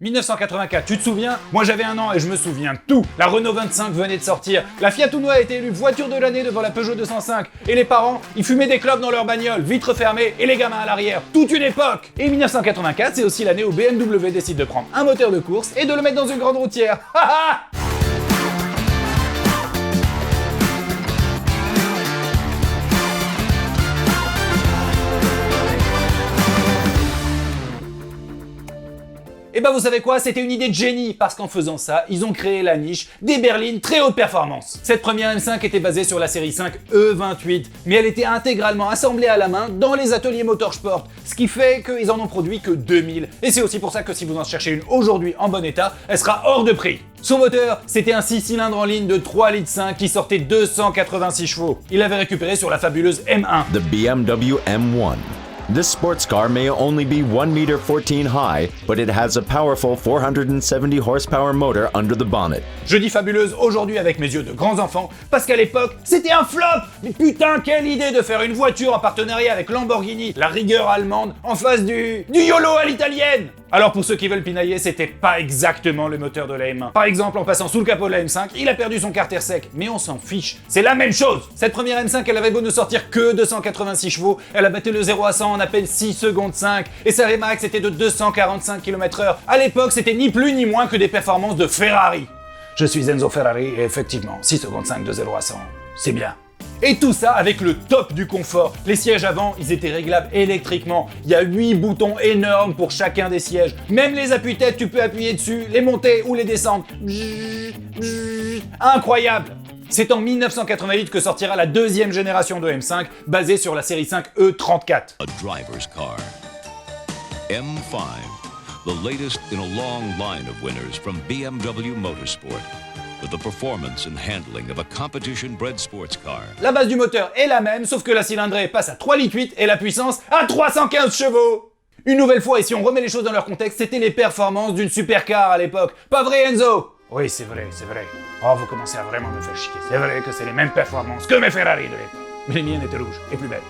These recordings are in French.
1984, tu te souviens? Moi j'avais 1 an et je me souviens de tout. La Renault 25 venait de sortir, la Fiat Uno a été élue voiture de l'année devant la Peugeot 205, et les parents, ils fumaient des clopes dans leur bagnole, vitres fermées et les gamins à l'arrière. Toute une époque! Et 1984, c'est aussi l'année où BMW décide de prendre un moteur de course et de le mettre dans une grande routière. Haha! Et bah vous savez quoi, c'était une idée de génie, parce qu'en faisant ça, ils ont créé la niche des berlines très haute performance. Cette première M5 était basée sur la série 5 E28, mais elle était intégralement assemblée à la main dans les ateliers Motorsport, ce qui fait qu'ils en ont produit que 2000, et c'est aussi pour ça que si vous en cherchez une aujourd'hui en bon état, elle sera hors de prix. Son moteur, c'était un 6 cylindres en ligne de 3,5 litres qui sortait 286 chevaux. Il l'avait récupéré sur la fabuleuse M1. The BMW M1. This sports car may only be 1.14 m high, but it has a powerful 470 horsepower motor under the bonnet. Je dis fabuleuse aujourd'hui avec mes yeux de grands enfants, parce qu'à l'époque, c'était un flop! Mais putain, quelle idée de faire une voiture en partenariat avec Lamborghini, la rigueur allemande, en face du YOLO à l'italienne! Alors pour ceux qui veulent pinailler, c'était pas exactement le moteur de la M1. Par exemple, en passant sous le capot de la M5, il a perdu son carter sec, mais on s'en fiche, c'est la même chose! Cette première M5, elle avait beau ne sortir que 286 chevaux, elle a battu le 0 à 100 en à peine 6 secondes 5, et sa Vmax était de 245 km/h. À l'époque, c'était ni plus ni moins que des performances de Ferrari. Je suis Enzo Ferrari, et effectivement, 6 secondes 5 de 0 à 100, c'est bien. Et tout ça avec le top du confort. Les sièges avant, ils étaient réglables électriquement. Il y a 8 boutons énormes pour chacun des sièges. Même les appuis-têtes, tu peux appuyer dessus, les monter ou les descendre. Incroyable! C'est en 1988 que sortira la deuxième génération de M5, basée sur la série 5 E34. A driver's car. M5, the latest in a long line of winners from BMW Motorsport, with the performance and handling of a competition-bred sports car. La base du moteur est la même, sauf que la cylindrée passe à 3,8 litres et la puissance à 315 chevaux. Une nouvelle fois, et si on remet les choses dans leur contexte, c'était les performances d'une supercar à l'époque. Pas vrai, Enzo? Oui, c'est vrai, c'est vrai. Oh, vous commencez à vraiment me faire chier. C'est vrai que c'est les mêmes performances que mes Ferrari de l'époque. Mais les miennes étaient rouges, et plus belles.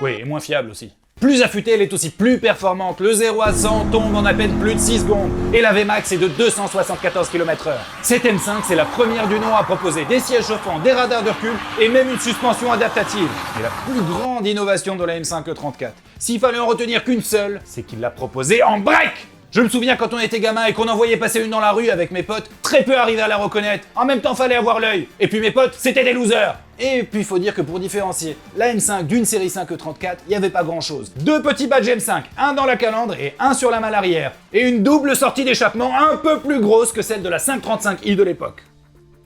Oui, et moins fiables aussi. Plus affûtée, elle est aussi plus performante. Le 0 à 100 tombe en à peine plus de 6 secondes. Et la Vmax est de 274 km/h. Cette M5, c'est la première du nom à proposer des sièges chauffants, des radars de recul et même une suspension adaptative. Et la plus grande innovation de la M5 E34. S'il fallait en retenir qu'une seule, c'est qu'il l'a proposée en break! Je me souviens quand on était gamin et qu'on en voyait passer une dans la rue avec mes potes, très peu arrivaient à la reconnaître. En même temps, fallait avoir l'œil. Et puis mes potes, c'était des losers. Et puis faut dire que pour différencier la M5 d'une série 5 E34, il n'y avait pas grand chose. 2 petits badges M5, un dans la calandre et un sur la malle arrière. Et une double sortie d'échappement un peu plus grosse que celle de la 535i de l'époque.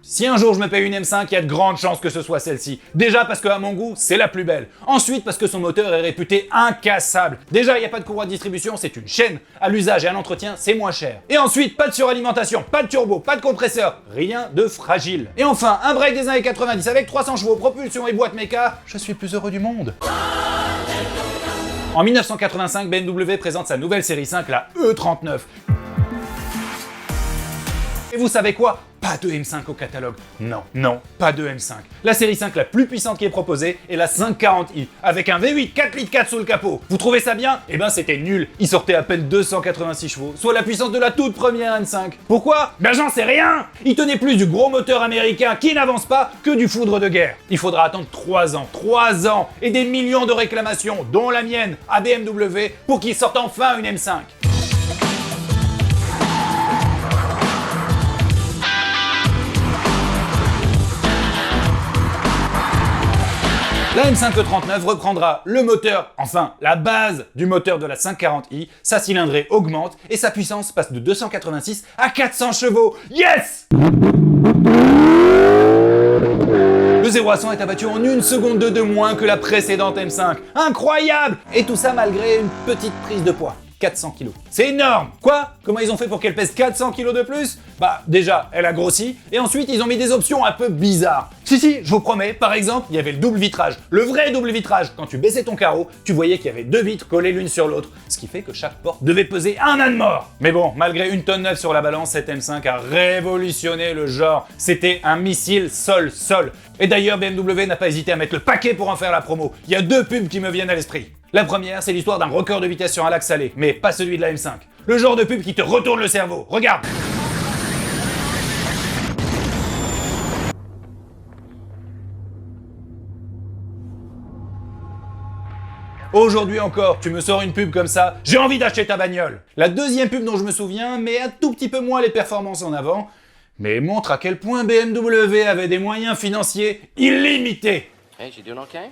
Si un jour je me paye une M5, il y a de grandes chances que ce soit celle-ci. Déjà parce qu'à mon goût, c'est la plus belle. Ensuite parce que son moteur est réputé incassable. Déjà, il n'y a pas de courroie de distribution, c'est une chaîne. À l'usage et à l'entretien, c'est moins cher. Et ensuite, pas de suralimentation, pas de turbo, pas de compresseur. Rien de fragile. Et enfin, un break des années 90 avec 300 chevaux, propulsion et boîte méca. Je suis le plus heureux du monde. En 1985, BMW présente sa nouvelle série 5, la E39. Et vous savez quoi? Pas de M5 au catalogue. Non, non, pas de M5. La série 5 la plus puissante qui est proposée est la 540i, avec un V8 4,4 litres sous le capot. Vous trouvez ça bien? Eh ben c'était nul. Il sortait à peine 286 chevaux, soit la puissance de la toute première M5. Pourquoi? Ben j'en sais rien. Il tenait plus du gros moteur américain qui n'avance pas que du foudre de guerre. Il faudra attendre 3 ans, et des millions de réclamations, dont la mienne, à BMW, pour qu'il sorte enfin une M5. La M5 E39 reprendra le moteur, enfin la base du moteur de la 540i, sa cylindrée augmente et sa puissance passe de 286 à 400 chevaux. Yes! Le 0 à 100 est abattu en 1 seconde de moins que la précédente M5. Incroyable! Et tout ça malgré une petite prise de poids. 400 kg. C'est énorme! Quoi? Comment ils ont fait pour qu'elle pèse 400 kg de plus? Bah, déjà, elle a grossi, et ensuite, ils ont mis des options un peu bizarres. Si, je vous promets, par exemple, il y avait le double vitrage. Le vrai double vitrage. Quand tu baissais ton carreau, tu voyais qu'il y avait 2 vitres collées l'une sur l'autre, ce qui fait que chaque porte devait peser un âne mort. Mais bon, malgré 1,9 tonne sur la balance, cette M5 a révolutionné le genre. C'était un missile sol-sol. Et d'ailleurs, BMW n'a pas hésité à mettre le paquet pour en faire la promo. Il y a 2 pubs qui me viennent à l'esprit. La première, c'est l'histoire d'un record de vitesse sur un lac salé, mais pas celui de la M5. Le genre de pub qui te retourne le cerveau. Regarde. Aujourd'hui encore, tu me sors une pub comme ça, j'ai envie d'acheter ta bagnole. La deuxième pub dont je me souviens met un tout petit peu moins les performances en avant, mais montre à quel point BMW avait des moyens financiers illimités. Hey, she doing okay?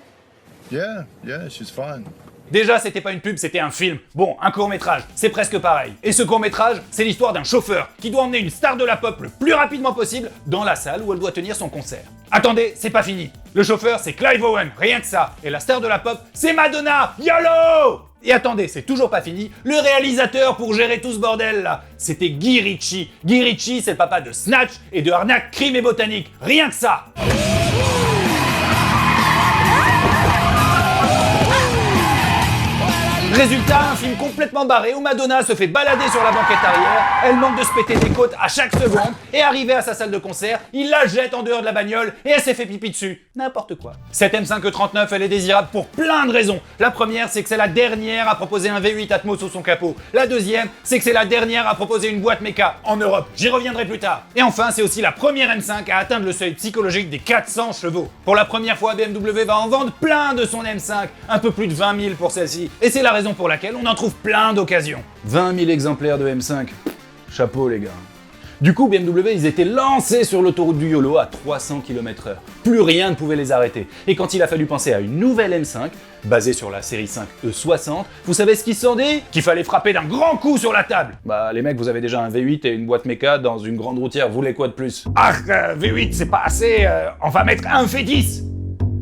Yeah, she's fine. Déjà, c'était pas une pub, c'était un film. Bon, un court-métrage, c'est presque pareil. Et ce court-métrage, c'est l'histoire d'un chauffeur qui doit emmener une star de la pop le plus rapidement possible dans la salle où elle doit tenir son concert. Attendez, c'est pas fini. Le chauffeur, c'est Clive Owen, rien que ça. Et la star de la pop, c'est Madonna, YOLO! Et attendez, c'est toujours pas fini. Le réalisateur pour gérer tout ce bordel là, c'était Guy Ritchie. Guy Ritchie, c'est le papa de Snatch et de Arnaque, Crime et Botanique. Rien que ça! Résultat, un film complètement barré où Madonna se fait balader sur la banquette arrière, elle manque de se péter des côtes à chaque seconde, et arrivée à sa salle de concert, il la jette en dehors de la bagnole et elle s'est fait pipi dessus. N'importe quoi. Cette M5 E39, elle est désirable pour plein de raisons. La première, c'est que c'est la dernière à proposer un V8 Atmos sous son capot. La deuxième, c'est que c'est la dernière à proposer une boîte méca en Europe. J'y reviendrai plus tard. Et enfin, c'est aussi la première M5 à atteindre le seuil psychologique des 400 chevaux. Pour la première fois, BMW va en vendre plein de son M5, un peu plus de 20 000 pour celle-ci. Et c'est la raison pour laquelle on en trouve plein d'occasions. 20 000 exemplaires de M5. Chapeau les gars. Du coup, BMW, ils étaient lancés sur l'autoroute du YOLO à 300 km/h. Plus rien ne pouvait les arrêter. Et quand il a fallu penser à une nouvelle M5, basée sur la série 5 E60, vous savez ce qu'ils se sont dit? Qu'il fallait frapper d'un grand coup sur la table. Bah les mecs, vous avez déjà un V8 et une boîte méca dans une grande routière, vous voulez quoi de plus? Ah, V8 c'est pas assez, on va mettre un V10.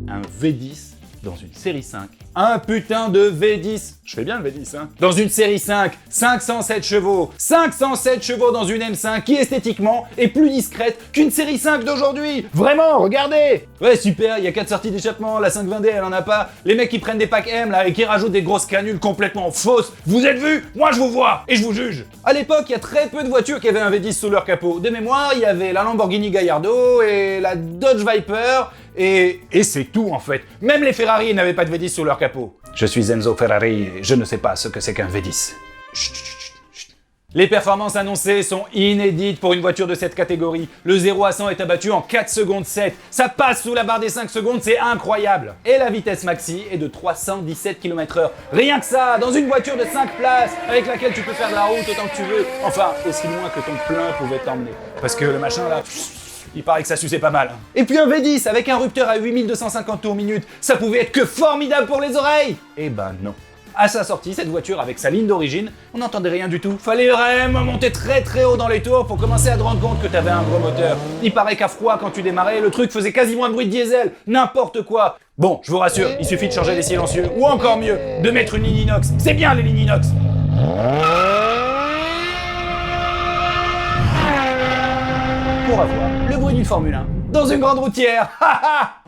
Un V10 dans une série 5. Un putain de V10. Je fais bien le V10, hein. Dans une série 5, 507 chevaux. 507 chevaux dans une M5 qui esthétiquement est plus discrète qu'une série 5 d'aujourd'hui. Vraiment, regardez. Ouais, super, il y a 4 sorties d'échappement, la 520D, elle en a pas. Les mecs qui prennent des packs M là et qui rajoutent des grosses canules complètement fausses. Vous êtes vus? Moi je vous vois et je vous juge. À l'époque, il y a très peu de voitures qui avaient un V10 sous leur capot. De mémoire, il y avait la Lamborghini Gallardo et la Dodge Viper et c'est tout en fait. Même les Ferrari n'avaient pas de V10 sous leur capot. Je suis Enzo Ferrari et je ne sais pas ce que c'est qu'un V10. Chut, chut, chut. Les performances annoncées sont inédites pour une voiture de cette catégorie. Le 0 à 100 est abattu en 4 secondes 7. Ça passe sous la barre des 5 secondes, c'est incroyable. Et la vitesse maxi est de 317 km/h. Rien que ça, dans une voiture de 5 places, avec laquelle tu peux faire de la route autant que tu veux. Enfin, aussi loin que ton plein pouvait t'emmener. Parce que le machin là... il paraît que ça suçait pas mal. Et puis un V10 avec un rupteur à 8250 tours minute, ça pouvait être que formidable pour les oreilles. Eh ben non. À sa sortie, cette voiture avec sa ligne d'origine, on n'entendait rien du tout. Fallait vraiment monter très très haut dans les tours pour commencer à te rendre compte que t'avais un gros moteur. Il paraît qu'à froid, quand tu démarrais, le truc faisait quasiment un bruit de diesel. N'importe quoi. Bon, je vous rassure, il suffit de changer les silencieux, ou encore mieux, de mettre une ligne inox. C'est bien les lignes inox. Pour avoir le bruit d'une Formule 1 dans une grande routière.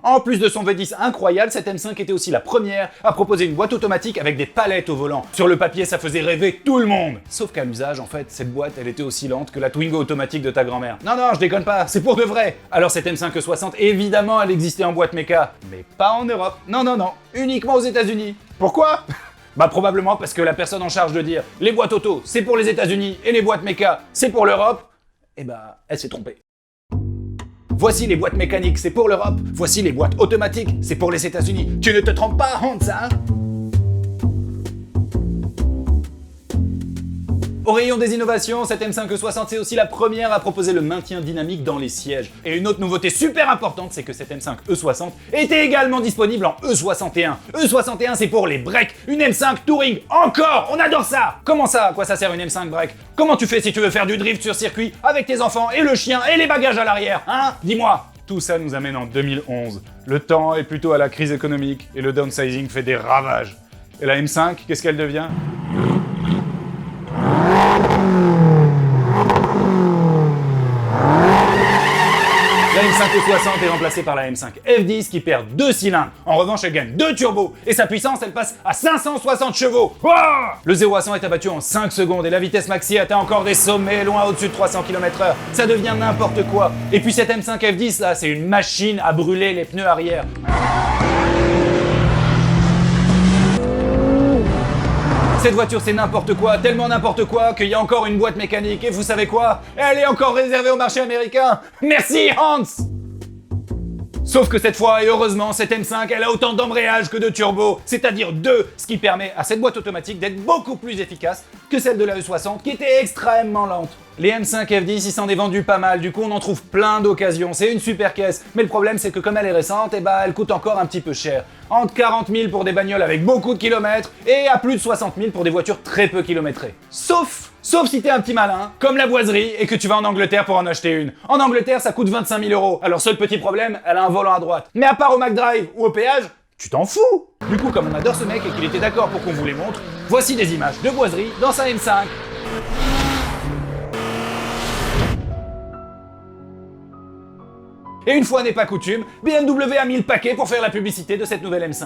En plus de son V10 incroyable, cette M5 était aussi la première à proposer une boîte automatique avec des palettes au volant. Sur le papier, ça faisait rêver tout le monde. Sauf qu'à l'usage, en fait, cette boîte, elle était aussi lente que la Twingo automatique de ta grand-mère. Non, non, je déconne pas, c'est pour de vrai. Alors cette M5 E60, évidemment, elle existait en boîte méca, mais pas en Europe. Non, non, non, uniquement aux États-Unis. Pourquoi? Bah probablement parce que la personne en charge de dire les boîtes auto, c'est pour les États-Unis et les boîtes méca, c'est pour l'Europe, eh bah, elle s'est trompée. Voici les boîtes mécaniques, c'est pour l'Europe. Voici les boîtes automatiques, c'est pour les États-Unis. Tu ne te trompes pas, Hansa. Au rayon des innovations, cette M5 E60 c'est aussi la première à proposer le maintien dynamique dans les sièges. Et une autre nouveauté super importante, c'est que cette M5 E60 était également disponible en E61. E61 c'est pour les breaks, une M5 Touring, encore, on adore ça. Comment ça, à quoi ça sert une M5 break? Comment tu fais si tu veux faire du drift sur circuit avec tes enfants et le chien et les bagages à l'arrière, hein? Dis-moi. Tout ça nous amène en 2011. Le temps est plutôt à la crise économique et le downsizing fait des ravages. Et la M5, qu'est-ce qu'elle devient? La M5 E60 est remplacée par la M5 F10 qui perd 2 cylindres. En revanche, elle gagne 2 turbos et sa puissance, elle passe à 560 chevaux. Wouah! Le 0 à 100 est abattu en 5 secondes et la vitesse maxi atteint encore des sommets loin au-dessus de 300 km/h. Ça devient n'importe quoi. Et puis cette M5 F10 là, c'est une machine à brûler les pneus arrière. Cette voiture c'est n'importe quoi, tellement n'importe quoi qu'il y a encore une boîte mécanique et vous savez quoi? Elle est encore réservée au marché américain. Merci Hans. Sauf que cette fois, et heureusement, cette M5, elle a autant d'embrayage que de turbo, c'est-à-dire 2, ce qui permet à cette boîte automatique d'être beaucoup plus efficace que celle de la E60 qui était extrêmement lente. Les M5 F10, il s'en est vendu pas mal, du coup on en trouve plein d'occasions, c'est une super caisse, mais le problème c'est que comme elle est récente, elle coûte encore un petit peu cher. Entre 40 000 pour des bagnoles avec beaucoup de kilomètres, et à plus de 60 000 pour des voitures très peu kilométrées. Sauf si t'es un petit malin, comme la boiserie, et que tu vas en Angleterre pour en acheter une. En Angleterre, ça coûte 25 000 €. Alors seul petit problème, elle a un volant à droite. Mais à part au McDrive ou au péage, tu t'en fous. Du coup, comme on adore ce mec et qu'il était d'accord pour qu'on vous les montre, voici des images de boiserie dans sa M5. Et une fois n'est pas coutume, BMW a mis le paquet pour faire la publicité de cette nouvelle M5.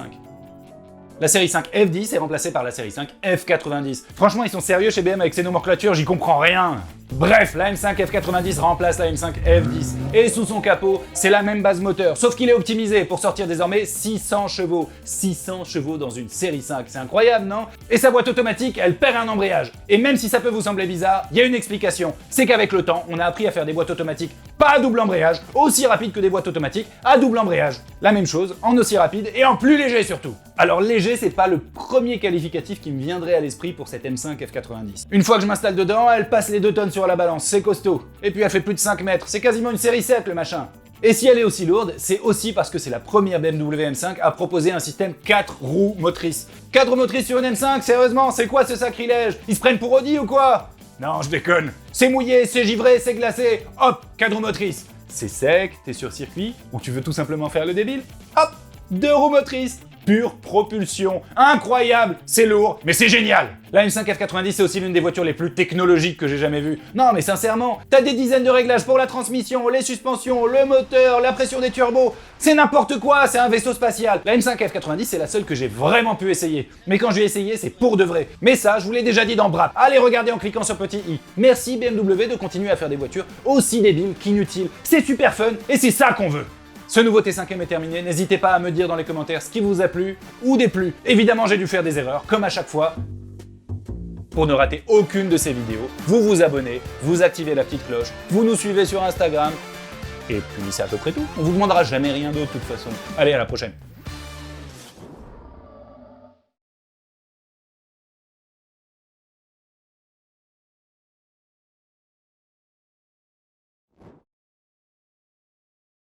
La série 5 F10 est remplacée par la série 5 F90. Franchement, ils sont sérieux chez BM avec ces nomenclatures, j'y comprends rien. Bref, la M5 F90 remplace la M5 F10. Et sous son capot, c'est la même base moteur, sauf qu'il est optimisé pour sortir désormais 600 chevaux. 600 chevaux dans une série 5, c'est incroyable, non? Et sa boîte automatique, elle perd un embrayage. Et même si ça peut vous sembler bizarre, il y a une explication. C'est qu'avec le temps, on a appris à faire des boîtes automatiques pas à double embrayage, aussi rapides que des boîtes automatiques à double embrayage. La même chose, en aussi rapide et en plus léger surtout. Alors léger, c'est pas le premier qualificatif qui me viendrait à l'esprit pour cette M5 F90. Une fois que je m'installe dedans, elle passe les 2 tonnes sur la balance, c'est costaud. Et puis elle fait plus de 5 mètres, c'est quasiment une série 7 le machin. Et si elle est aussi lourde, c'est aussi parce que c'est la première BMW M5 à proposer un système 4 roues motrices. 4 roues motrices sur une M5, sérieusement, c'est quoi ce sacrilège? Ils se prennent pour Audi ou quoi? Non, je déconne. C'est mouillé, c'est givré, c'est glacé. Hop, 4 roues motrices. C'est sec, t'es sur circuit, ou tu veux tout simplement faire le débile? Hop, 2 roues motrices. Pure propulsion. Incroyable, c'est lourd, mais c'est génial. La M5 F90 c'est aussi l'une des voitures les plus technologiques que j'ai jamais vues. Non mais sincèrement, t'as des dizaines de réglages pour la transmission, les suspensions, le moteur, la pression des turbos. C'est n'importe quoi, c'est un vaisseau spatial. La M5 F90 c'est la seule que j'ai vraiment pu essayer. Mais quand je l'ai essayé, c'est pour de vrai. Mais ça, je vous l'ai déjà dit dans Brap. Allez regarder en cliquant sur petit i. Merci BMW de continuer à faire des voitures aussi débiles qu'inutiles. C'est super fun et c'est ça qu'on veut. Ce nouveau T5M est terminé, n'hésitez pas à me dire dans les commentaires ce qui vous a plu ou déplu. Évidemment, j'ai dû faire des erreurs, comme à chaque fois. Pour ne rater aucune de ces vidéos, vous vous abonnez, vous activez la petite cloche, vous nous suivez sur Instagram, et puis c'est à peu près tout. On vous demandera jamais rien d'autre de toute façon. Allez, à la prochaine.